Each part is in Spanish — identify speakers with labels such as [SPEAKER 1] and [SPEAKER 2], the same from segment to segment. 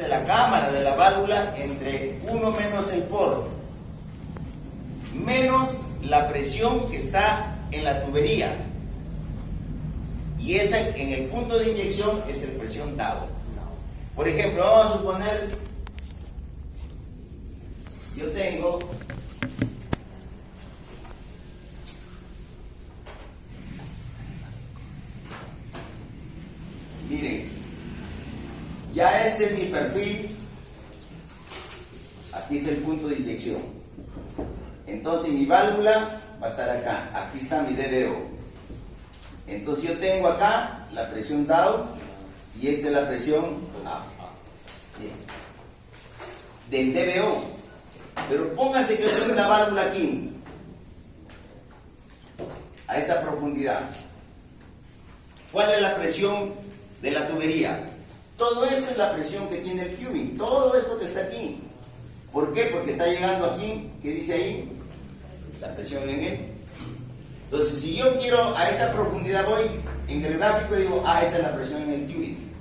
[SPEAKER 1] de la cámara de la válvula entre 1 menos el poro, menos la presión que está en la tubería. Y esa en el punto de inyección es el presión dado. Por ejemplo, vamos a suponer, yo tengo miren, ya este es mi perfil, aquí está el punto de inyección. Entonces mi válvula va a estar acá, aquí está mi DBO. Entonces yo tengo acá la presión down y esta es la presión up. Del DBO. Pero pónganse que yo tengo una válvula aquí, a esta profundidad. ¿Cuál es la presión de la tubería? Todo esto es la presión que tiene el tubing, todo esto que está aquí. ¿Por qué? Porque está llegando aquí, ¿qué dice ahí? La presión en él. Entonces, si yo quiero a esta profundidad, voy en el gráfico y digo, esta es la presión en el tubing.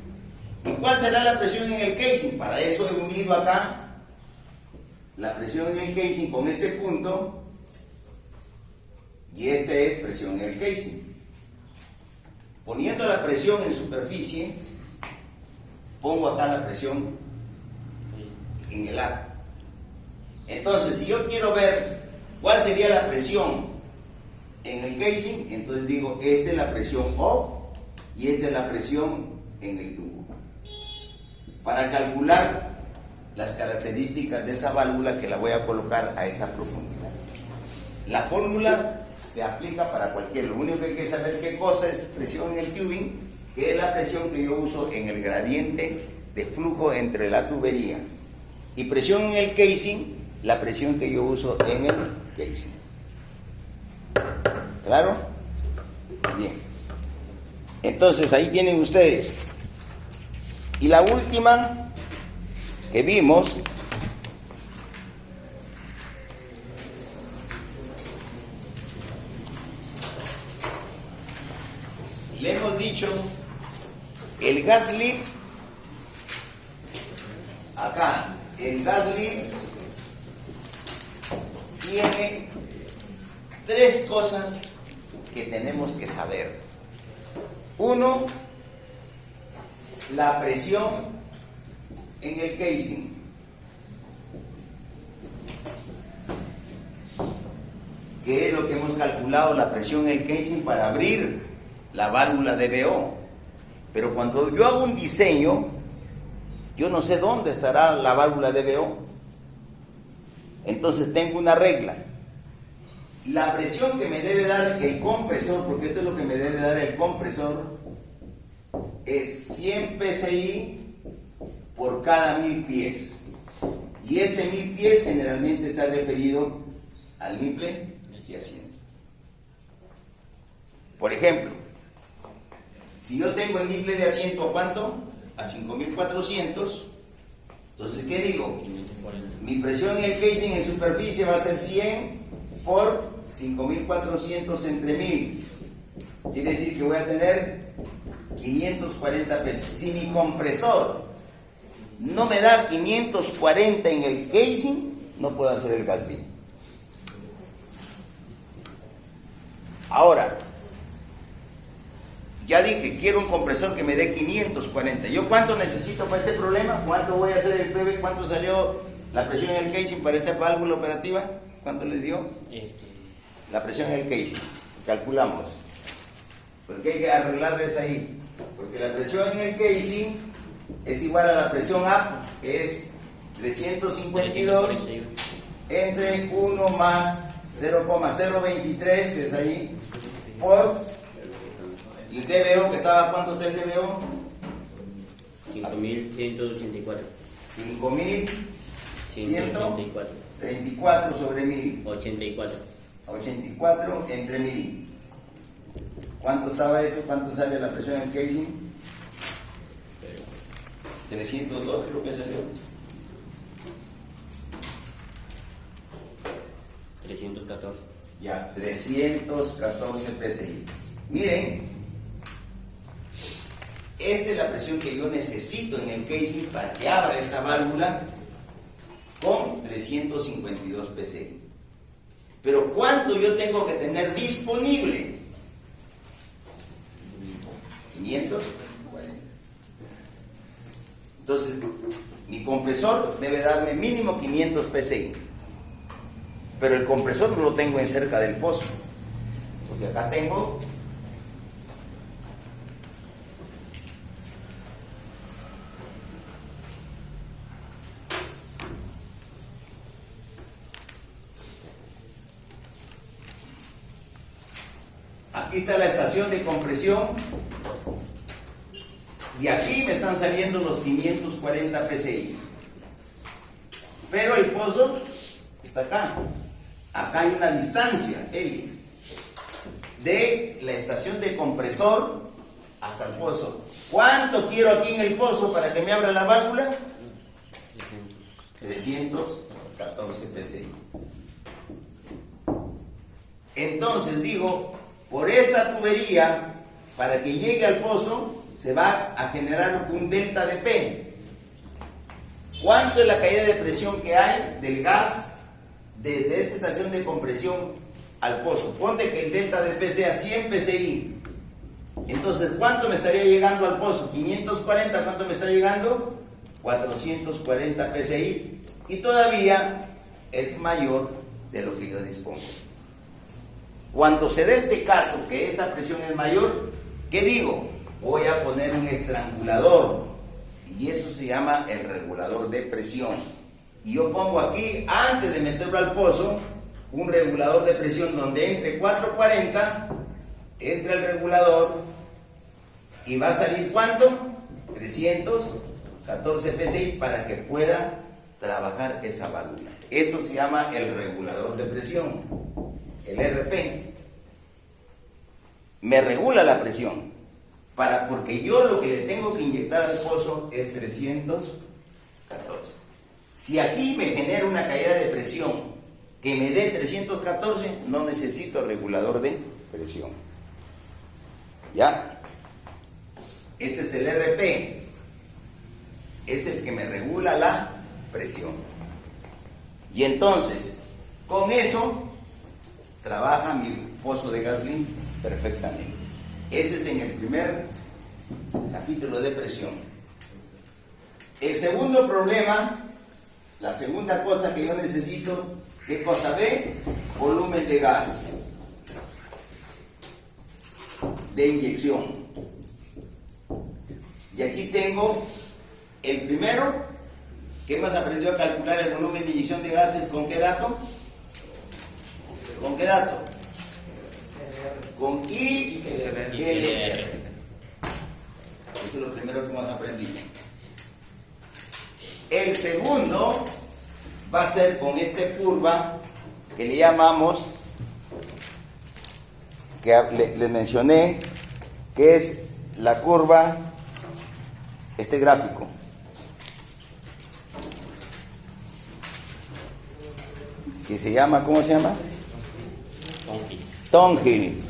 [SPEAKER 1] ¿Y cuál será la presión en el casing? Para eso he unido acá la presión en el casing con este punto, y esta es presión en el casing. Poniendo la presión en superficie, pongo acá la presión en el agua. Entonces, si yo quiero ver cuál sería la presión en el casing, entonces digo, esta es la presión O y esta es la presión en el tubo. Para calcular las características de esa válvula que la voy a colocar a esa profundidad. La fórmula se aplica para cualquiera. Lo único que hay que saber qué cosa es presión en el tubing, que es la presión que yo uso en el gradiente de flujo entre la tubería. Y presión en el casing, la presión que yo uso en el casing. ¿Claro? Bien. Entonces ahí tienen ustedes. Y la última que vimos le hemos dicho el gas lift. Acá el gas lift tiene tres cosas que tenemos que saber. Uno, la presión en el casing. Que es lo que hemos calculado, la presión en el casing para abrir la válvula DBO. Pero cuando yo hago un diseño, yo no sé dónde estará la válvula DBO. Entonces tengo una regla. La presión que me debe dar el compresor, porque esto es lo que me debe dar el compresor, es 100 psi por cada 1000 pies. Y este 1000 pies generalmente está referido al nipple de asiento. Por ejemplo, si yo tengo el nipple de asiento, ¿a cuánto? A 5400. Entonces, ¿qué digo? Mi presión en el casing en superficie va a ser 100 por 5400 entre 1000. Quiere decir que voy a tener 540 pesos. Si mi compresor no me da 540 en el casing, no puedo hacer el gas lift. Ahora, ya dije, quiero un compresor que me dé 540. ¿Yo cuánto necesito para este problema? ¿Cuánto voy a hacer el PV? ¿Cuánto salió la presión en el casing para esta válvula operativa? ¿Cuánto les dio? La presión en el casing. Calculamos. Porque hay que arreglarles ahí. Porque la presión en el casing es igual a la presión up, que es 352 entre 1 más 0,023, es ahí, por el DBO, que estaba, ¿cuánto es el DBO?
[SPEAKER 2] 5184.
[SPEAKER 1] 5134 sobre 1000. 84 entre 1000. ¿Cuánto estaba eso? ¿Cuánto sale la presión en el casing? 302 creo que salió.
[SPEAKER 2] 314.
[SPEAKER 1] Ya, 314 PSI. Miren, esta es la presión que yo necesito en el casing para que abra esta válvula con 352 psi. Pero ¿cuánto yo tengo que tener disponible? 540. Entonces, mi compresor debe darme mínimo 500 psi. Pero el compresor no lo tengo en cerca del pozo, porque acá tengo aquí está la estación de compresión y aquí me están saliendo los 540 psi, pero el pozo está acá. Acá hay una distancia, L, de la estación de compresor hasta el pozo. ¿Cuánto quiero aquí en el pozo para que me abra la válvula? 314 psi. Entonces digo, por esta tubería, para que llegue al pozo, se va a generar un delta de P. ¿Cuánto es la caída de presión que hay del gas desde esta estación de compresión al pozo? Ponte que el delta de P sea 100 psi. Entonces, ¿cuánto me estaría llegando al pozo? 540, ¿cuánto me está llegando? 440 psi. Y todavía es mayor de lo que yo dispongo. Cuando se dé este caso, que esta presión es mayor, ¿qué digo? Voy a poner un estrangulador. Y eso se llama el regulador de presión. Y yo pongo aquí, antes de meterlo al pozo, un regulador de presión donde entre 440, entra el regulador y va a salir ¿cuánto? 314 psi para que pueda trabajar esa válvula. Esto se llama el regulador de presión, el RP. Me regula la presión, porque yo lo que le tengo que inyectar al pozo es 314. Si aquí me genera una caída de presión que me dé 314, no necesito regulador de presión. ¿Ya? Ese es el RP. Es el que me regula la presión. Y entonces, con eso, trabaja mi pozo de gasolina perfectamente. Ese es en el primer capítulo de presión. El segundo problema, la segunda cosa que yo necesito, ¿qué cosa ve? Volumen de gas de inyección. Y aquí tengo el primero, que hemos aprendido a calcular el volumen de inyección de gases. ¿Con qué dato? ¿Con qué dato? Con ILR. Eso es lo primero que hemos aprendido. El segundo va a ser con esta curva que le llamamos, que les mencioné, que es la curva, este gráfico. Que se llama, ¿cómo se llama? Thornhill.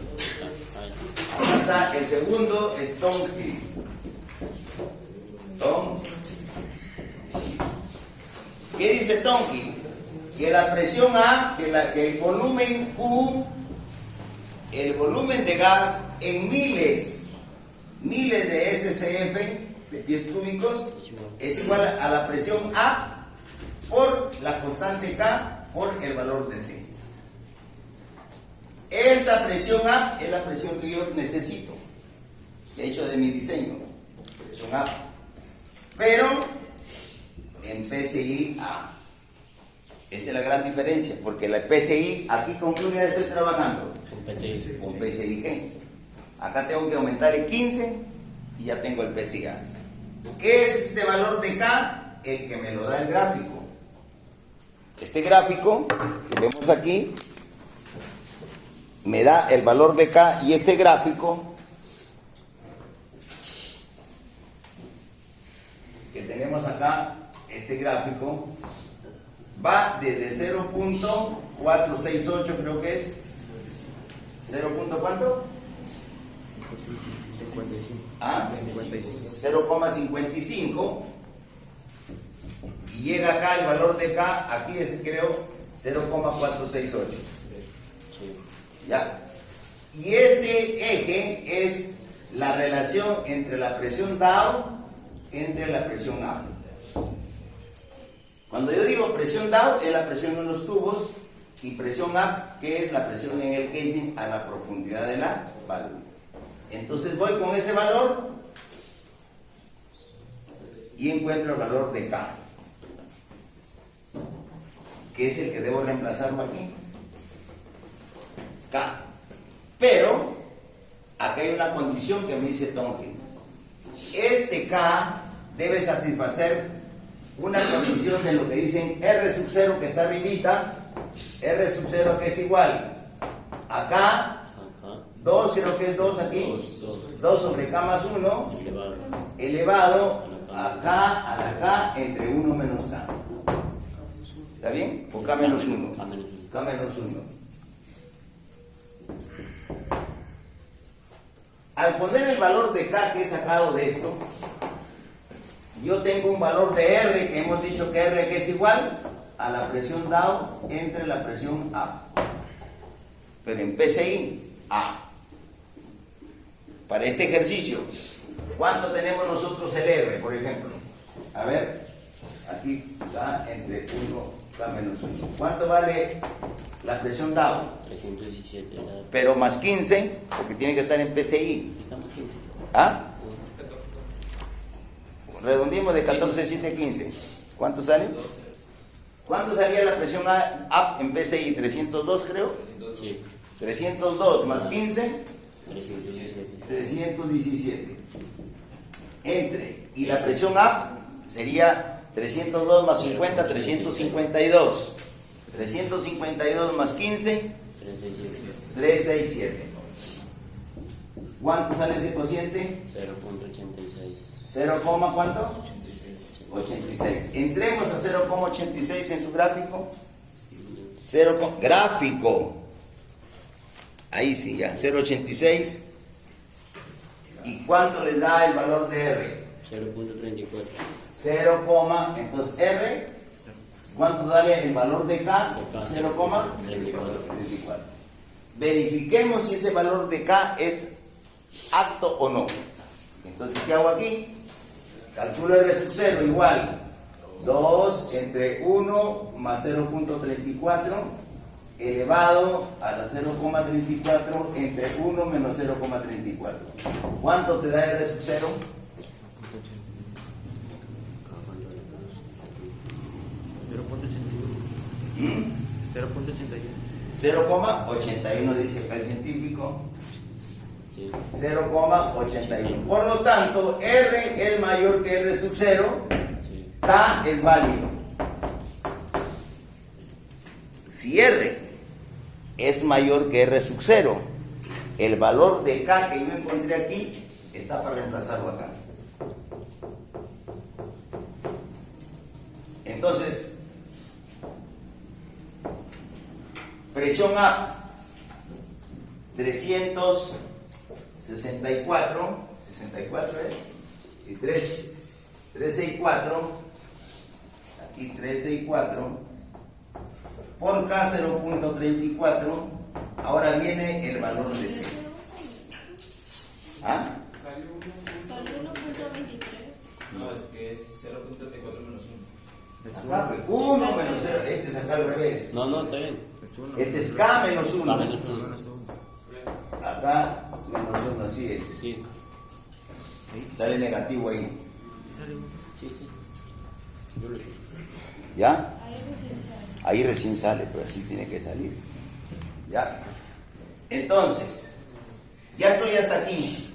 [SPEAKER 1] Acá está, el segundo es Thornhill. ¿Qué dice Thornhill? Que la presión A, que el volumen Q, el volumen de gas en miles de SCF, de pies cúbicos, es igual a la presión A por la constante K por el valor de C. Esa presión A es la presión que yo necesito, de hecho de mi diseño, presión A, pero en PSI A. Esa es la gran diferencia, porque la PSI, aquí con qué unidad estoy trabajando, con PSI G. Acá tengo que aumentarle 15 y ya tengo el PSI A. ¿Qué es este valor de K? El que me lo da el gráfico. Este gráfico que vemos aquí me da el valor de K, y este gráfico que tenemos acá, este gráfico va desde 0.468, creo que es 0. ¿Cuánto? ¿Ah? 0,55 y llega acá el valor de K, aquí es creo 0,468.
[SPEAKER 2] Sí.
[SPEAKER 1] ¿Ya? Y este eje es la relación entre la presión down entre la presión up. Cuando yo digo presión down es la presión en los tubos y presión up que es la presión en el casing a la profundidad de la válvula. Entonces voy con ese valor y encuentro el valor de K, que es el que debo reemplazarlo aquí. K. Pero acá hay una condición que me dice Tonkin. Este K debe satisfacer una condición de lo que dicen R sub 0 que está arribita, R sub 0 que es igual acá 2, creo que es 2 aquí, 2 sobre K más 1 elevado a K a la K entre 1 menos K. ¿Está bien? O K menos 1. K menos 1. Al poner el valor de K que he sacado de esto, yo tengo un valor de R que hemos dicho que R que es igual a la presión down entre la presión up. Pero en PSI, A. Para este ejercicio, ¿cuánto tenemos nosotros el R, por ejemplo? A ver, aquí K entre 1, K menos 1. ¿Cuánto vale la presión down?
[SPEAKER 2] 317.
[SPEAKER 1] Pero más 15, porque tiene que estar en PSI.
[SPEAKER 2] Estamos 15.
[SPEAKER 1] ¿Ah? Redondimos de 14, 7, 15. ¿Cuánto sale? ¿Cuánto salía la presión up en PSI? 302 creo.
[SPEAKER 2] Sí.
[SPEAKER 1] 302 más 15.
[SPEAKER 2] 317.
[SPEAKER 1] 317. Entre. Y la presión up sería 302 más 50, 352. 352 más 15.
[SPEAKER 2] 367.
[SPEAKER 1] 367. ¿Cuánto sale ese cociente?
[SPEAKER 2] 0.86.
[SPEAKER 1] 0, ¿cuánto? 86. Entremos a 0,86 en su gráfico. 0, gráfico. Ahí sí, ya. 0,86. ¿Y cuánto les da el valor de R?
[SPEAKER 2] 0.34.
[SPEAKER 1] 0, entonces R. ¿Cuánto da el valor de K?
[SPEAKER 2] 0,34.
[SPEAKER 1] Verifiquemos si ese valor de K es apto o no. Entonces, ¿qué hago aquí? Calculo R sub 0 igual 2 entre 1 más 0.34 elevado a la 0,34 entre 1 menos 0,34. ¿Cuánto te da R sub 0? 0,81 dice el científico.
[SPEAKER 2] Sí.
[SPEAKER 1] 0,81. Por lo tanto, R es mayor que R sub 0.
[SPEAKER 2] Sí.
[SPEAKER 1] K es válido. Si R es mayor que R sub 0, el valor de K que yo encontré aquí está para reemplazarlo acá. Entonces, presión A 364 y 364 aquí 364 por K 0.34. Ahora viene el valor de C. ¿Ah?
[SPEAKER 3] Sale 1.23.
[SPEAKER 4] No, es que es 0.34 menos 1.
[SPEAKER 1] Acá pues 1 menos 0, este es acá al revés.
[SPEAKER 2] No, está bien.
[SPEAKER 1] Este es K menos 1.
[SPEAKER 2] K menos 1.
[SPEAKER 1] Acá menos 1, así es.
[SPEAKER 2] Sí.
[SPEAKER 1] Sale negativo ahí.
[SPEAKER 2] Sí. Yo lo hice.
[SPEAKER 1] ¿Ya?
[SPEAKER 3] Ahí recién sale.
[SPEAKER 1] Ahí recién sale, pero así tiene que salir. ¿Ya? Entonces, ya estoy hasta aquí.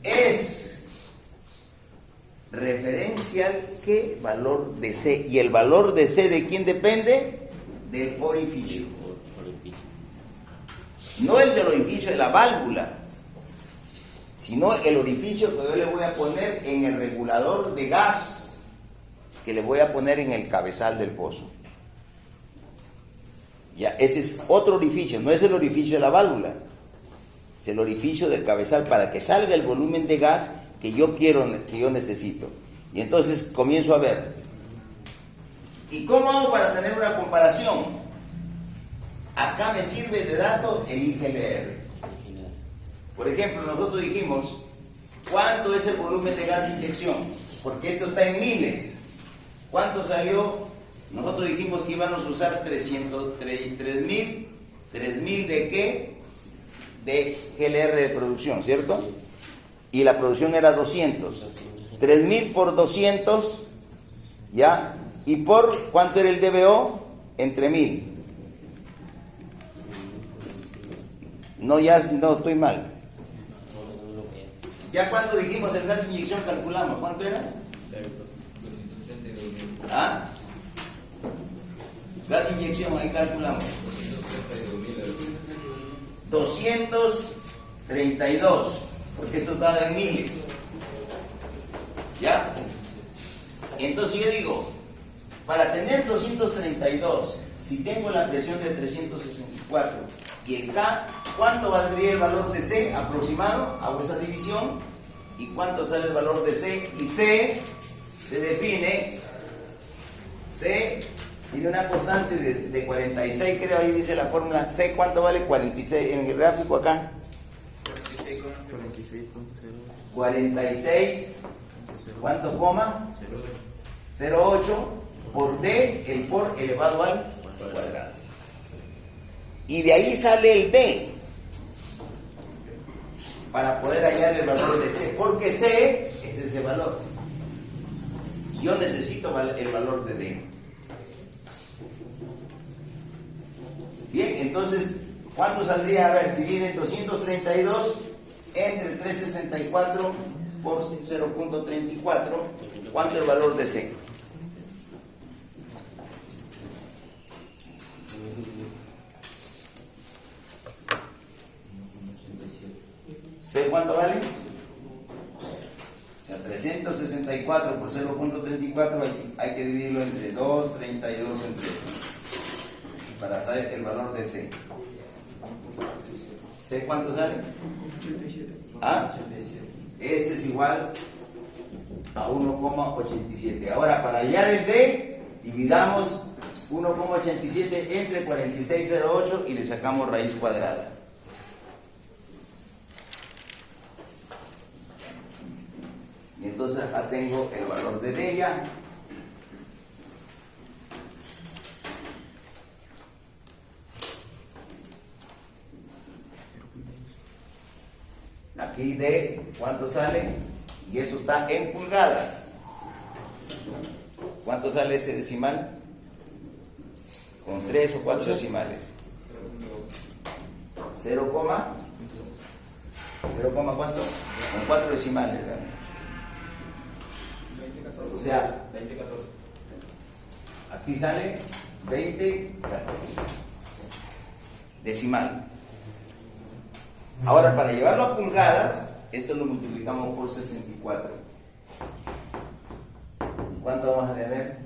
[SPEAKER 1] Es referencial qué valor de C. ¿Y el valor de C de quién depende? Del orificio.
[SPEAKER 2] Orificio.
[SPEAKER 1] No el del orificio de la válvula, sino el orificio que yo le voy a poner en el regulador de gas, que le voy a poner en el cabezal del pozo. Ya, ese es otro orificio, no es el orificio de la válvula, Es el orificio del cabezal para que salga el volumen de gas que yo quiero, que yo necesito. Y entonces comienzo a ver. ¿Y cómo hago para tener una comparación? Acá me sirve de dato el IGLR. Por ejemplo, nosotros dijimos, ¿cuánto es el volumen de gas de inyección? Porque esto está en miles. ¿Cuánto salió? Nosotros dijimos que íbamos a usar 3.000 ¿de qué? De GLR de producción, ¿cierto?
[SPEAKER 2] Sí.
[SPEAKER 1] Y la producción era 200. 3.000 por 200, ¿ya? ¿Y por cuánto era el DBO? Entre 1.000. No, ya no estoy mal. Ya cuando dijimos el gas de inyección calculamos, ¿cuánto era?
[SPEAKER 4] 232.000.
[SPEAKER 1] ¿Ah? Gas de inyección, ahí calculamos. 232, porque esto está en miles. ¿Ya? Entonces yo digo, para tener 232, si tengo la presión de 364 y el K, ¿cuánto valdría el valor de C aproximado? Hago esa división. ¿Y cuánto sale el valor de C? Y C se define, C tiene una constante de 46, creo, ahí dice la fórmula. C, ¿cuánto vale? 46, en el gráfico acá. 46, ¿cuánto coma? 0,8 por D, el por elevado al cuadrado. Y de ahí sale el D, para poder hallar el valor de C, porque C es ese valor. Y yo necesito el valor de D. Bien, entonces, ¿cuánto saldría? A ver, divide 232 entre 364 por 0.34. ¿Cuánto es el valor de C? ¿C cuánto vale? O sea, 364 por 0.34 hay que dividirlo entre 2, 32 entre 3 para saber el valor de C. ¿C cuánto sale?
[SPEAKER 4] 87.
[SPEAKER 1] ¿Ah? Este es igual a 1,87. Ahora, para hallar el D, dividamos 1,87 entre 46,08 y le sacamos raíz cuadrada. Y entonces acá tengo el valor de D ya. Aquí D, ¿cuánto sale? Y eso está en pulgadas. ¿Cuánto sale ese decimal? Con 3 o 4 decimales. 0, ¿cuánto? Con 4 decimales, ¿no? O sea,
[SPEAKER 4] 2014.
[SPEAKER 1] aquí sale 20, 14. Decimal. Ahora, para llevarlo a pulgadas, esto lo multiplicamos por 64. ¿Cuánto vamos a tener?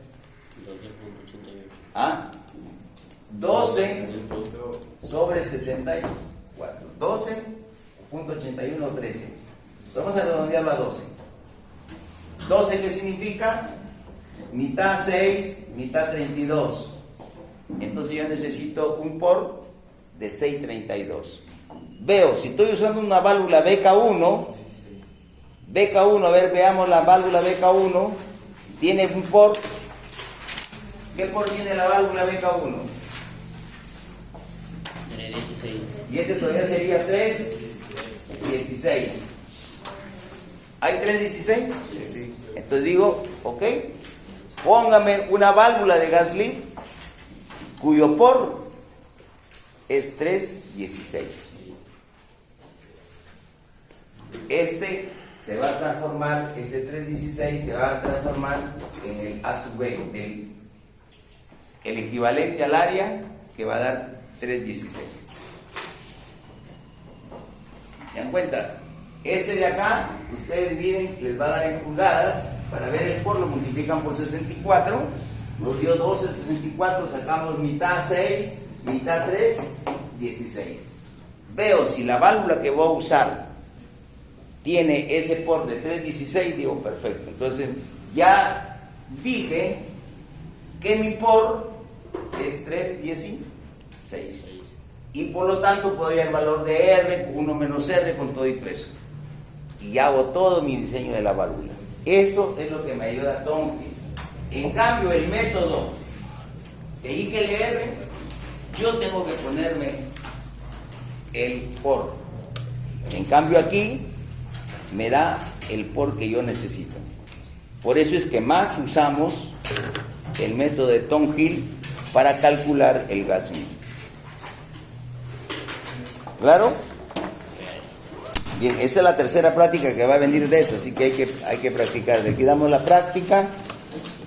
[SPEAKER 2] 12.88.
[SPEAKER 1] ¿Ah? 12 sobre 64. 12.8113. Vamos a redondearlo a 12. 12, ¿qué significa? Mitad 6, mitad 32. Entonces yo necesito un por de 632. Veo, si estoy usando una válvula BK1, a ver, veamos la válvula BK1, tiene un por. ¿Qué por tiene la válvula BK1?
[SPEAKER 2] Tiene 16.
[SPEAKER 1] Y este todavía sería 316. ¿Hay 316?
[SPEAKER 4] Sí.
[SPEAKER 1] Entonces digo, ok, póngame una válvula de gas lift cuyo por es 316. Este se va a transformar, este 316 se va a transformar en el A sub B, el equivalente al área que va a dar 316. ¿Se dan cuenta? Este de acá, ustedes dividen, les va a dar en pulgadas, para ver el por lo multiplican por 64, nos dio 12, 64, sacamos mitad 6, mitad 3, 16. veo si la válvula que voy a usar tiene ese por de 316, digo perfecto. Entonces ya dije que mi por es 316 y por lo tanto puedo ir al valor de R, 1 menos R con todo y peso, y hago todo mi diseño de la válvula. Eso es lo que me ayuda Thomkins. En cambio, el método de IGLR, yo tengo que ponerme el por. En cambio aquí me da el por que yo necesito. Por eso es que más usamos el método de Thomkins para calcular el gas mínimo. ¿Claro? Bien, esa es la tercera práctica que va a venir de esto, así que hay que practicar. De aquí damos la práctica.